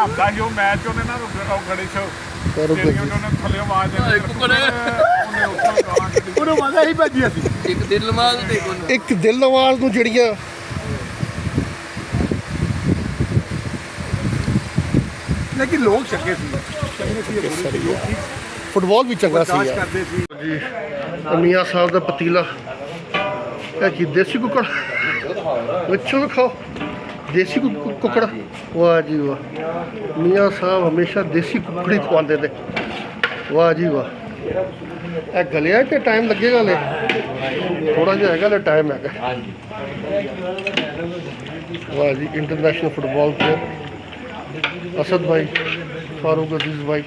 ਭਾਪਦਾ ਸੀ ਉਹ ਮੈਚ ਉਹਨੇ ਨਾ ਰੁਕ ਖੜੀ ਸੀ ਉਹਨੇ ਥੱਲੇ ਆਵਾਜ਼ ਉਹਨੇ ਉੱਪਰ ਉਹਨੂੰ ਮਜ਼ਾ ਹੀ ਭੱਜਿਆ ਸੀ ਇੱਕ ਦਿਲ ਨਵਾਜ਼ ਤੇ ਇੱਕ ਦਿਲ ਨਵਾਜ਼ ਨੂੰ ਜਿਹੜੀਆਂ ਲੇਕਿਨ ਲੋਕ ਚੰਗੇ ਸੀ ਫੁੱਟਬਾਲ ਵੀ ਚੰਗਾ ਸੀ ਯਾਰ ਕਰਦੇ ਸੀ ਜੀ। ਮੀਆਂ ਸਾਹਿਬ ਦਾ ਪਤੀਲਾ ਇਹ ਕੀ ਦੇਸੀ ਕੁੱਕੜ ਵਿੱਚੋਂ ਖਾਓ ਦੇਸੀ ਕੁੱਕੜ ਵਾਹ ਜੀ ਵਾਹ ਮੀਆਂ ਸਾਹਿਬ ਹਮੇਸ਼ਾ ਦੇਸੀ ਕੁੱਕੜ ਹੀ ਖਵਾਉਂਦੇ ਨੇ ਵਾਹ ਜੀ ਵਾਹ ਇਹ ਗਲਿਆ ਕਿ ਟਾਈਮ ਲੱਗੇਗਾ ਲੈ ਥੋੜਾ ਜਿਹਾ ਹੈਗਾ ਲੈ ਟਾਈਮ ਹੈਗਾ वाह जी इंटरनेशनल फुटबॉल प्लेयर असद भाई फारूक अजीज भाई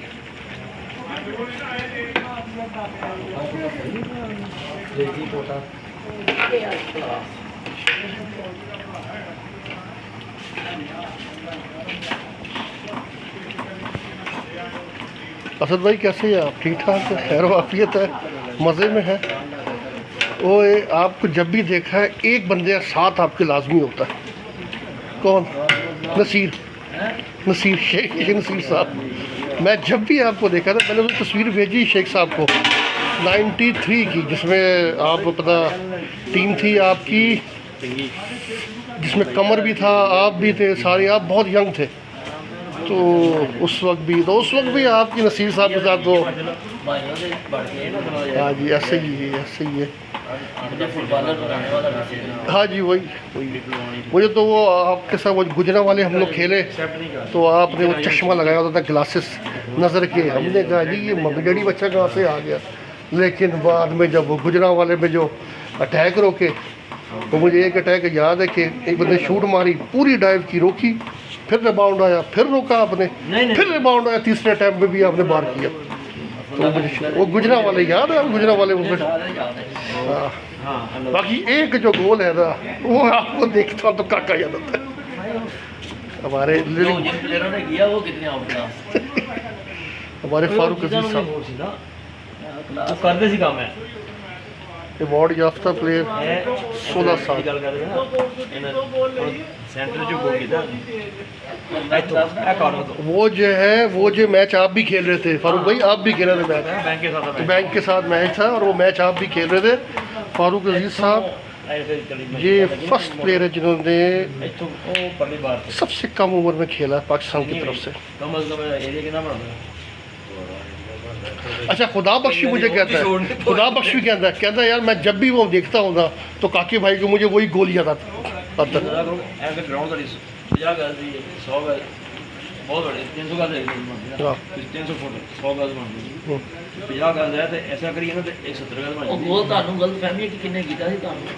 असद भाई कैसे हैं आप? ठीक ठाक है, खैर वाफियत है, मज़े में है। वो आपको जब भी देखा है एक बंदे का साथ आपके लाजमी होता है। कौन? नसीर शेख नसीर साहब। मैं जब भी आपको देखा था मैंने उसकी तस्वीर भेजी शेख साहब को 93 की, जिसमें आप पता टीम थी आपकी जिसमें कमर भी था, आप भी थे, सारे आप बहुत यंग थे तो उस वक्त भी आपकी नसीर साहब के साथ वो हाँ जी ऐसे ही है हाँ जी वही मुझे तो वो आपके साथ वो गुजरा वाले हम लोग खेले तो आपने वो चश्मा लगाया होता था ग्लासेस नज़र के, हमने कहा जी ये मगजड़ी बच्चा कहाँ से आ गया। लेकिन बाद में जब वो गुजरा वाले में जो अटैक रोके तो मुझे एक अटैक याद है कि एक बंदे शूट मारी, पूरी डाइव की, रोकी, फिर रिबाउंड आया, फिर रोका आपने, फिर रिबाउंड आया, तीसरे अटैक में भी आपने बार किया। तो मुझे वो गुजरा वाले याद है, गुजरा वाले वो बाकी एक जो गोल है ना वो आपको देखता हूँ तो काका याद आता है। हमारे हमारे फारूक अजीज साहब करते सी काम है अवार्ड याफ्ता प्लेयर 16 साल वो जो मैच आप भी खेल रहे थे फारूक भाई, आप भी खेल रहे थे मैच बैंक के साथ मैच था और वो मैच आप भी खेल रहे थे। फारूक अजीज साहब ये फर्स्ट प्लेयर है जिन्होंने सबसे कम उम्र में खेला पाकिस्तान की तरफ से। अच्छा खुदा बख्शी मुझे कहता है, खुदा बख्शी कहता है यार मैं जब भी वो देखता हूँ ना तो काके भाई को मुझे वही गोली याद आता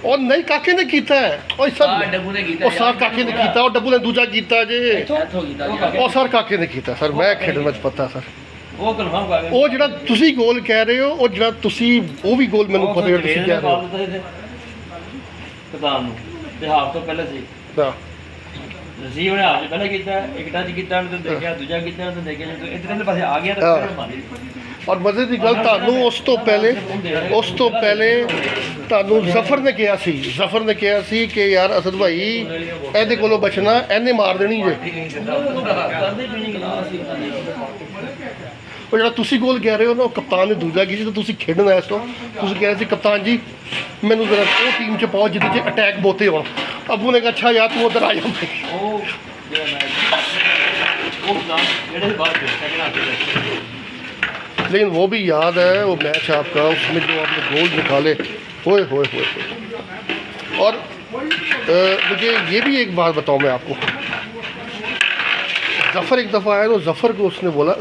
और नहीं काके ने कीता है और सर काके ने कीता और डब्बू ने दूजा कीता जे और सर काके ने कीता सर मैं खेडन में पता सर ਉਹ ਜਿਹੜਾ ਤੁਸੀਂ ਗੋਲ ਕਹਿ ਰਹੇ ਹੋ ਉਹ ਜਿਹੜਾ ਤੁਸੀਂ ਉਹ ਵੀ ਗੋਲ ਮੈਨੂੰ ਪਤਾ ਜਿਹੜਾ ਤੁਸੀਂ ਕਹਿ ਰਹੇ ਹੋ ਕਪਤਾਨ ਨੂੰ ਤੇ ਹਾਫ ਤੋਂ ਪਹਿਲਾਂ ਸੀ ਹਾਂ ਨਸੀਬ ਨੇ ਹਾਫ ਤੋਂ ਪਹਿਲਾਂ ਕੀਤਾ, ਇੱਕ ਟੱਚ ਕੀਤਾ ਉਹਨੇ ਦੇਖਿਆ, ਦੂਜਾ ਕੀਤਾ ਉਹਨੇ ਦੇਖਿਆ, ਜਦੋਂ ਇੱਧਰਲੇ ਪਾਸੇ ਆ ਗਿਆ ਤਾਂ ਫਿਰ ਮਾਰੀ। ਔਰ ਮਜ਼ੇ ਦੀ ਗੱਲ ਤੁਹਾਨੂੰ ਉਸ ਤੋਂ ਪਹਿਲੇ ਤੁਹਾਨੂੰ ਜ਼ਫਰ ਨੇ ਕਿਹਾ ਸੀ ਕਿ ਯਾਰ ਅਸਦ ਭਾਈ ਇਹਦੇ ਕੋਲੋਂ ਬਚਣਾ, ਇਹਨੇ ਮਾਰ ਦੇਣੀ ਜੇ। ਉਹ ਜਿਹੜਾ ਤੁਸੀਂ ਗੋਲ ਕਹਿ ਰਹੇ ਹੋ ਨਾ ਉਹ ਕਪਤਾਨ ਨੇ ਦੂਜਾ ਕੀ ਸੀ ਤਾਂ ਤੁਸੀਂ ਖੇਡਣਾ ਇਸ ਤੋਂ ਤੁਸੀਂ ਕਹਿ ਰਹੇ ਸੀ ਕਪਤਾਨ ਜੀ ਮੈਨੂੰ ਜ਼ਰਾ ਉਹ ਟੀਮ 'ਚ ਪਾਓ ਜਿਹਦੇ 'ਚ ਅਟੈਕ ਬਹੁਤੇ ਹੋਣ। ਅੱਬੂ ਨੇ ਕਿਹਾ ਅੱਛਾ ਯਾਰ ਤੂੰ ਉਧਰ ਆ ਜਾ। लेकिन वो भी याद है वो मैच आपका, उसमें जो आपने गोल निकाले होए और मुझे ये भी एक बात बताऊं मैं आपको, ज़फ़र एक दफ़ा आया तो ज़फ़र को ने बोला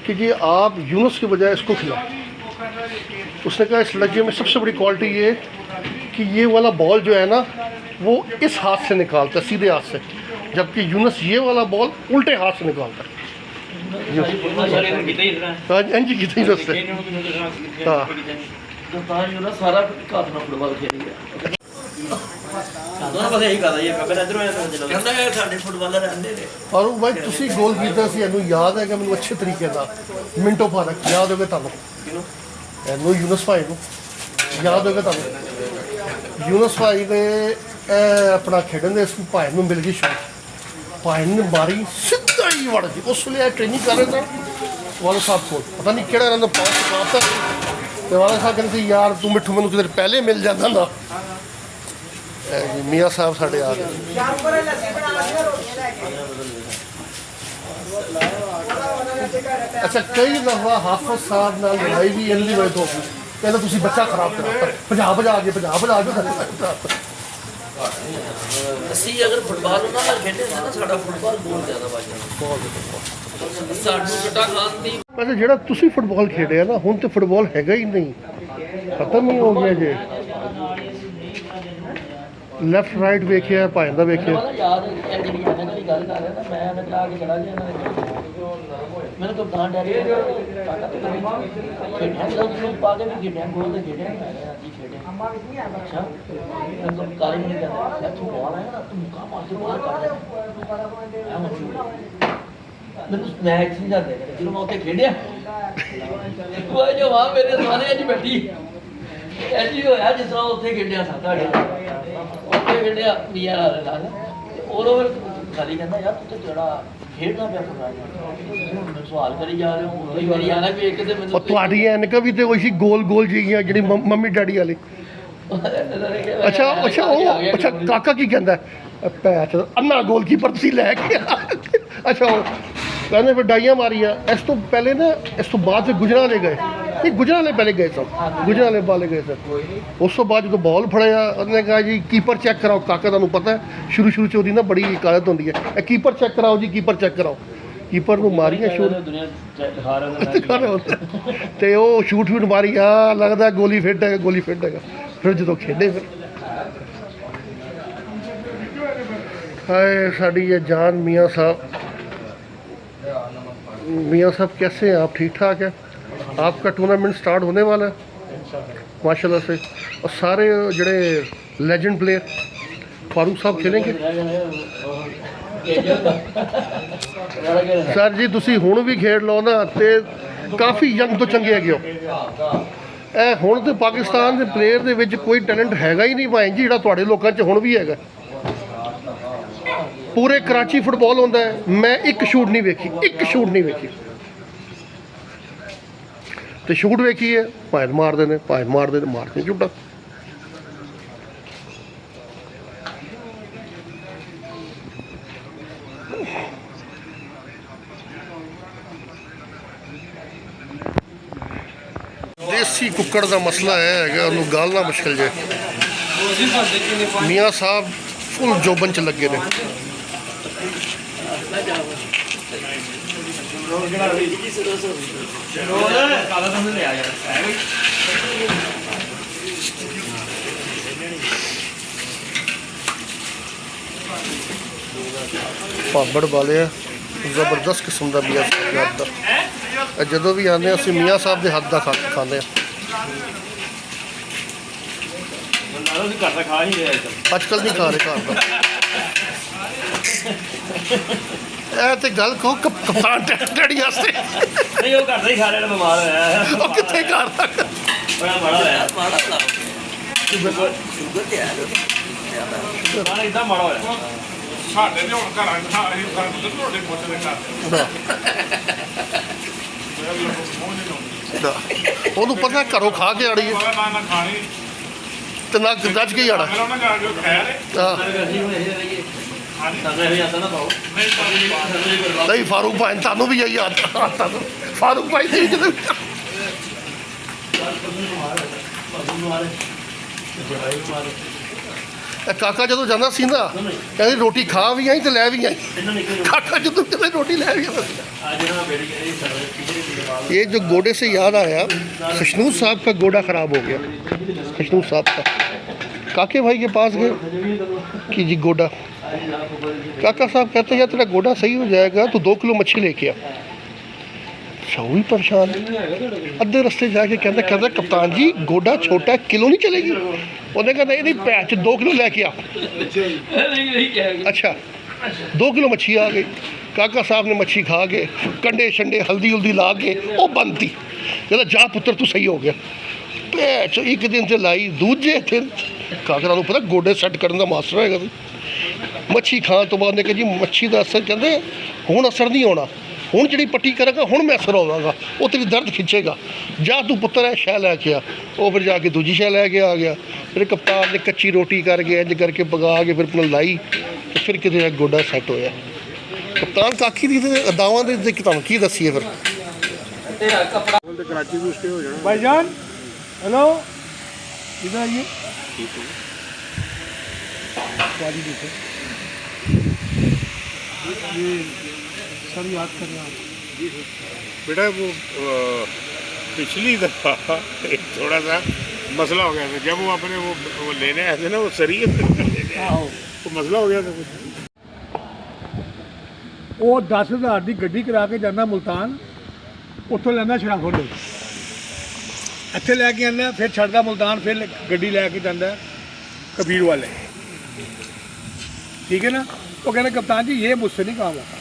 कि जी आप यूनुस के बजाय इसको खिलाओ। उसने कहा इस लड़के में सबसे बड़ी क्वालिटी ये कि ये वाला बॉल जो है ना वो इस हाथ से निकालता है सीधे हाथ से, जबकि यूनुस ये वाला बॉल उल्टे हाथ से निकालता है। और भाई ਤੁਸੀਂ ਗੋਲ ਕੀਤਾ ਸੀ ਇਹਨੂੰ ਯਾਦ ਹੈ ਕਿ ਮੈਨੂੰ ਅੱਛੇ ਤਰੀਕੇ ਨਾਲ ਮਿੰਟੋ ਫਾਰਕ ਯਾਦ ਹੋਵੇ ਤੁਹਾਨੂੰ ਇਹਨੂੰ ਯੂਨਸ ਭਾਈ ਨੂੰ ਯਾਦ ਹੋਵੇ ਤੁਹਾਨੂੰ ਯੂਨਸ ਭਾਈ ਨੇ ਆਪਣਾ ਖੇਡਣ ਦੇ ਇਸ ਭਾਈ ਨੂੰ ਮਿਲ ਗਈ ਸ਼ਾਟ ਭਾਈ ਨੇ ਮਾਰੀ ਸਿੱਧਾ ਹੀ ਵੜ ਗਈ। ਉਸ ਵੇਲੇ ਟ੍ਰੇਨਿੰਗ ਕਰ ਰਹੇ ਸਨ ਵਾਲਾ ਸਾਹਿਬ ਕੋਲ, ਪਤਾ ਨਹੀਂ ਕਿਹੜਾ ਇਹਨਾਂ ਦਾ ਪਾਸ ਪਾਤਾ ਤੇ ਵਾਲਾ ਸਾਹਿਬ ਕਹਿੰਦੇ ਸੀ ਯਾਰ ਤੂੰ ਮਿੱਠੂ ਮੈਨੂੰ ਕਿਤੇ ਪਹਿਲੇ ਮਿਲ ਜਾਂਦਾ ਨਾ। ਜੀ ਮੀਆਂ ਸਾਹਿਬ ਸਾਡੇ ਆ ਗਏ। ਅੱਛਾ ਕਈ ਦਫਾ ਹਾਫਿਜ਼ ਸਾਹਿਬ ਨਾਲ ਲੜਾਈ ਵੀ ਇਹਦੀ ਵਜ੍ਹਾ ਤੋਂ ਕਹਿੰਦਾ ਤੁਸੀਂ ਬੱਚਾ ਖਰਾਬ ਕਰਾਤਾ, ਭਜਾ ਕੇ ਅਸੀਂ ਅਗਰ ਫੁੱਟਬਾਲ ਉਹਨਾਂ ਨਾਲ ਖੇਡੇ ਹੁੰਦੇ ਨਾ ਸਾਡਾ ਫੁੱਟਬਾਲ ਬਹੁਤ ਜ਼ਿਆਦਾ ਵੱਜਦਾ ਸਾਨੂੰ ਛੱਟਾ ਖਾਣ ਦੀ। ਅੱਛਾ ਜਿਹੜਾ ਤੁਸੀਂ ਫੁੱਟਬਾਲ ਖੇਡਿਆ ਨਾ ਹੁਣ ਤੇ ਫੁੱਟਬਾਲ ਹੈਗਾ ਹੀ ਨਹੀਂ, ਖਤਮ ਹੀ ਹੋ ਗਿਆ ਜੇ। ਲੈਫਟ ਰਾਈਟ ਵੇਖਿਆ ਭਾਇੰਦਾ ਵੇਖਿਆ ਯਾਦ ਜਿਹੜੀ ਇਹਨਾਂ ਦੀ ਗੱਲ ਕਰ ਰਿਹਾ ਨਾ ਮੈਂ ਇਹਨਾਂ ਦੇ ਆ ਕੇ ਚਲਾ ਗਿਆ ਇਹਨਾਂ ਦੇ ਮੈਨੂੰ ਤਾਂ ਤਾਂ ਡਰ ਗਿਆ ਖੇਡਿਆ ਲੋਕ ਪਾ ਕੇ ਵੀ ਖੇਡਿਆ ਗੋਲ ਤੇ ਖੇਡਿਆ ਜੀ ਖੇਡਿਆ ਅੱਛਾ ਮੈਨੂੰ ਕਾਲੀ ਨਹੀਂ ਕਰਦਾ ਤੂੰ ਬਾਲ ਹੈ ਨਾ ਤੂੰ ਮੁਕਾ ਮਾਰ ਕੇ ਬਾਹਰ ਕੱਢ ਮੈਨੂੰ ਮੈਚ ਨਹੀਂ ਜਾਂਦੇ ਜਦੋਂ ਮੈਂ ਉੱਥੇ ਖੇਡਿਆ ਉਹ ਜੋ ਆ ਮੇਰੇ ਸਾਹਮਣੇ ਅੱਜ ਬੈਠੀ ਐਜੀ ਹੋਇਆ ਜਿਸ ਤਰ੍ਹਾਂ ਉੱਥੇ ਖੇਡਿਆ ਸਾਂ ਤੁਹਾਡੇ ਉੱਥੇ ਖੇਡਿਆ ਮੀਆਂ ਨਾਲ ਉਹ ਖਾਲੀ ਕਹਿੰਦਾ ਯਾਰ ਤੂੰ ਤੇ ਜਿਹੜਾ ਖੇਡਦਾ ਪਿਆ ਮੈਨੂੰ ਸਵਾਲ ਕਰੀ ਜਾ ਰਹੇ ਹੋ ਉਹੀ ਮੇਰੀ ਆਣਾ ਵੀ ਇੱਕ ਤੇ ਮੈਨੂੰ ਤੁਹਾਡੀ ਐਨਕਾਂ ਵੀ ਤੇ ਉਹੀ ਗੋਲ ਜਿਹੀਆਂ ਜਿਹੜੀ ਮੰਮੀ ਡੈਡੀ ਵਾਲੀ। ਅੱਛਾ ਕਾਕਾ ਕੀ ਕਹਿੰਦਾ ਪੈਚ ਅੰਨਾ ਗੋਲਕੀਪਰ ਤੁਸੀਂ ਲੈ ਕੇ ਅੱਛਾ ਉਹ ਕਹਿੰਦੇ ਵਡਾਈਆਂ ਮਾਰੀਆਂ। ਇਸ ਤੋਂ ਪਹਿਲੇ ਨਾ ਇਸ ਤੋਂ ਬਾਅਦ ਫਿਰ ਗੁਜਰਾਂਵਾਲੇ ਗਏ ਨਹੀਂ, ਗੁਜਰਾਂਵਾਲੇ ਪਹਿਲੇ ਗਏ ਸਨ, ਗੁਜਰਾਂਵਾਲੇ ਵਾਲੇ ਗਏ ਸਨ। ਉਸ ਤੋਂ ਬਾਅਦ ਜਦੋਂ ਬਾਲ ਫੜਿਆ ਉਹਨੇ ਕਹਾ ਜੀ ਕੀਪਰ ਚੈੱਕ ਕਰਾਓ। ਕਾਕਾ ਤੁਹਾਨੂੰ ਪਤਾ ਸ਼ੁਰੂ 'ਚ ਉਹਦੀ ਨਾ ਬੜੀ ਕਾਲਤ ਹੁੰਦੀ ਹੈ, ਇਹ ਕੀਪਰ ਚੈੱਕ ਕਰਾਓ ਜੀ, ਕੀਪਰ ਚੈੱਕ ਕਰਾਓ। ਕੀਪਰ ਨੂੰ ਮਾਰੀਆਂ ਸ਼ੂਟ ਤੇ ਉਹ ਸ਼ੂਟ ਮਾਰੀ ਆ ਲੱਗਦਾ ਗੋਲੀ ਫਿੱਟ ਹੈਗਾ। ਫਿਰ ਜਦੋਂ ਖੇਡੇ ਫਿਰ हाय साड़ी ये जान मियाँ साहब कैसे हैं आप? ठीक ठाक है? आपका टूर्नामेंट स्टार्ट होने वाला है माशाल्लाह से। और सारे जड़े लेजेंड प्लेयर फारूक साहब खेलेंगे सर जी तुसी हुण भी खेड लो ना ते काफ़ी यंग तो चंगे है ਇਹ ਹੁਣ ਤੇ ਪਾਕਿਸਤਾਨ ਦੇ ਪਲੇਅਰ ਦੇ ਵਿੱਚ ਕੋਈ ਟੈਲੈਂਟ ਹੈਗਾ ਹੀ ਨਹੀਂ ਭਾਈ ਜੀ ਜਿਹੜਾ ਤੁਹਾਡੇ ਲੋਕਾਂ 'ਚ ਹੁਣ ਵੀ ਹੈਗਾ। ਪੂਰੇ ਕਰਾਚੀ ਫੁੱਟਬਾਲ ਹੁੰਦਾ ਹੈ, ਮੈਂ ਇੱਕ ਸ਼ੂਟ ਨਹੀਂ ਵੇਖੀ ਤੇ ਸ਼ੂਟ ਵੇਖੀ ਹੈ ਭਾਵੇਂ ਮਾਰਦੇ ਨੇ ਝੂਟਾ। देसी कुक्कड़ का मसला है उन्होंने गालना मुश्किल जे। मियाँ साहब फुल जोबन च लगे ने। पाबड़ वाले जबरदस्त किस्म का मियाँ साहब का ਜਦੋਂ ਵੀ ਆਉਂਦੇ ਅਸੀਂ ਮੀਆਂ ਸਾਹਿਬ ਦੇ ਹੱਥ ਦਾ ਖਾਂਦੇ ਹਾਂ। ਅੱਜ ਕੱਲ੍ਹ ਨਹੀਂ ਖਾ ਰਹੇ ਘਰ ਦਾ। ਇਹ ਤੇ ਗੱਲ ਕਹੋ ਕਪਤਾਨ ਡੈਡੀ ਵਾਸਤੇ ਨਹੀਂ ਉਹ ਘਰ ਦਾ ਹੀ ਖਾ ਰਿਹਾ ਬਿਮਾਰ ਹੋਇਆ ਉਹ ਕਿੱਥੇ ਘਰ ਦਾ ਬੜਾ ਮਾੜਾ ਹੋਇਆ ਸ਼ੂਗਰ ਤੇ ਆ ਮਾੜਾ ਇਦਾਂ ਮਾੜਾ ਹੋਇਆ ਸਾਡੇ ਤੇ ਹੁਣ ਘਰਾਂ ਚ ਅਸੀਂ ਤੁਹਾਡੇ ਪੁੱਤ ਦੇ ਘਰ ਉਹਨੂੰ ਪਤਾ ਘਰੋਂ ਖਾ ਕੇ ਆੜੀ ਨਾ ਖਾਣੀ ਤੇ ਨਾ ਰੱਜ ਕੇ ਆਣਾ। ਨਹੀਂ ਫਾਰੂਕ ਭਾਈ ਤੁਹਾਨੂੰ ਵੀ ਆਈ ਯਾਦ ਫਾਰੂਕ ਭਾਈ ਦੀ ਕਾਕਾ ਜਦੋਂ ਜਾਂਦਾ ਸੀ ਨਾ ਕਹਿੰਦੇ ਰੋਟੀ ਖਾ ਵੀ ਆਈ ਤੇ ਲੈ ਵੀ ਆਈ। ਕਾਕਾ ਜਦੋਂ ਕਹਿੰਦੇ ਰੋਟੀ ਲੈ ਵੀ ਆਈ। ये जो गोडे से याद आया खशनूर साहब का गोडा ख़राब हो गया। खशनूर साहब का काके भाई के पास गए कि जी गोडा। काका साहब कहते हैं यार तेरा गोडा सही हो जाएगा तो 2 किलो मच्छी लेके आ। अच्छा वो भी परेशान अद्धे रस्ते जाके कहता कप्तान जी गोडा छोटा किलो नहीं चलेगी। उन्हें कहता नहीं पैच 2 किलो लेके आ। अच्छा 2 किलो मच्छी आ गई। काका साहब ने मच्छी खा के कंडे शंडे हल्दी उल्दी ला के वो बनती कहता जा पुत्र तू सही हो गया। पैच एक दिन से लाई दूजे दिन काका पता गोडे सैट करने का मास्टर है ਮੱਛੀ ਖਾਣ ਤੋਂ ਬਾਅਦ ਨੇ ਕਿਹਾ ਜੀ ਮੱਛੀ ਦਾ ਅਸਰ ਕਹਿੰਦੇ ਹੁਣ ਅਸਰ ਨਹੀਂ ਆਉਣਾ, ਹੁਣ ਜਿਹੜੀ ਪੱਟੀ ਕਰਾਂਗਾ ਹੁਣ ਮੈਂ ਅਸਰ ਆਵਾਂਗਾ, ਉਹ ਤੇਰੀ ਦਰਦ ਖਿੱਚੇਗਾ, ਜਾ ਤੂੰ ਪੁੱਤਰ ਹੈ ਸ਼ੈ ਲੈ ਕੇ ਆ। ਉਹ ਫਿਰ ਜਾ ਕੇ ਦੂਜੀ ਸ਼ੈ ਲੈ ਕੇ ਆ ਗਿਆ। ਫਿਰ ਕਪਤਾਨ ਨੇ ਕੱਚੀ ਰੋਟੀ ਕਰਕੇ ਇੰਜ ਕਰਕੇ ਪਕਾ ਕੇ ਫਿਰ ਆਪਣਾ ਲਾਈ ਤੇ ਫਿਰ ਕਿਤੇ ਗੋਡਾ ਸੈੱਟ ਹੋਇਆ। ਕਪਤਾਨ ਕਾਕੀ ਦੀ ਅਦਾਵਾਂ ਦੇ ਤੁਹਾਨੂੰ ਕੀ ਦੱਸੀਏ ਫਿਰ। ਤੇਰਾ ਕਪੜਾ कराची में स्टे हो जाना भाईजान हेलो इधर आइए ये सर याद कर रहे हैं बेटा वो पिछली दफ़ा एक थोड़ा सा मसला हो गया था जब वो अपने वो लेने आए थे ना, वो सरिये तो मसला हो गया था कुछ। ਉਹ 10,000 ਦੀ ਗੱਡੀ ਕਰਾ ਕੇ ਜਾਂਦਾ ਮੁਲਤਾਨ, ਉੱਥੋਂ ਲੈਂਦਾ ਸ਼ਰਾਫੋਂ ਦੇ ਇੱਥੇ ਲੈ ਕੇ ਆਉਂਦਾ, ਫਿਰ ਛੱਡਦਾ ਮੁਲਤਾਨ, ਫਿਰ ਗੱਡੀ ਲੈ ਕੇ ਜਾਂਦਾ ਕਬੀਰ ਵਾਲੇ, ਠੀਕ ਹੈ ਨਾ। ਉਹ ਕਹਿੰਦਾ ਕਪਤਾਨ ਜੀ ਇਹ ਮੁझसे नहीं काम होता।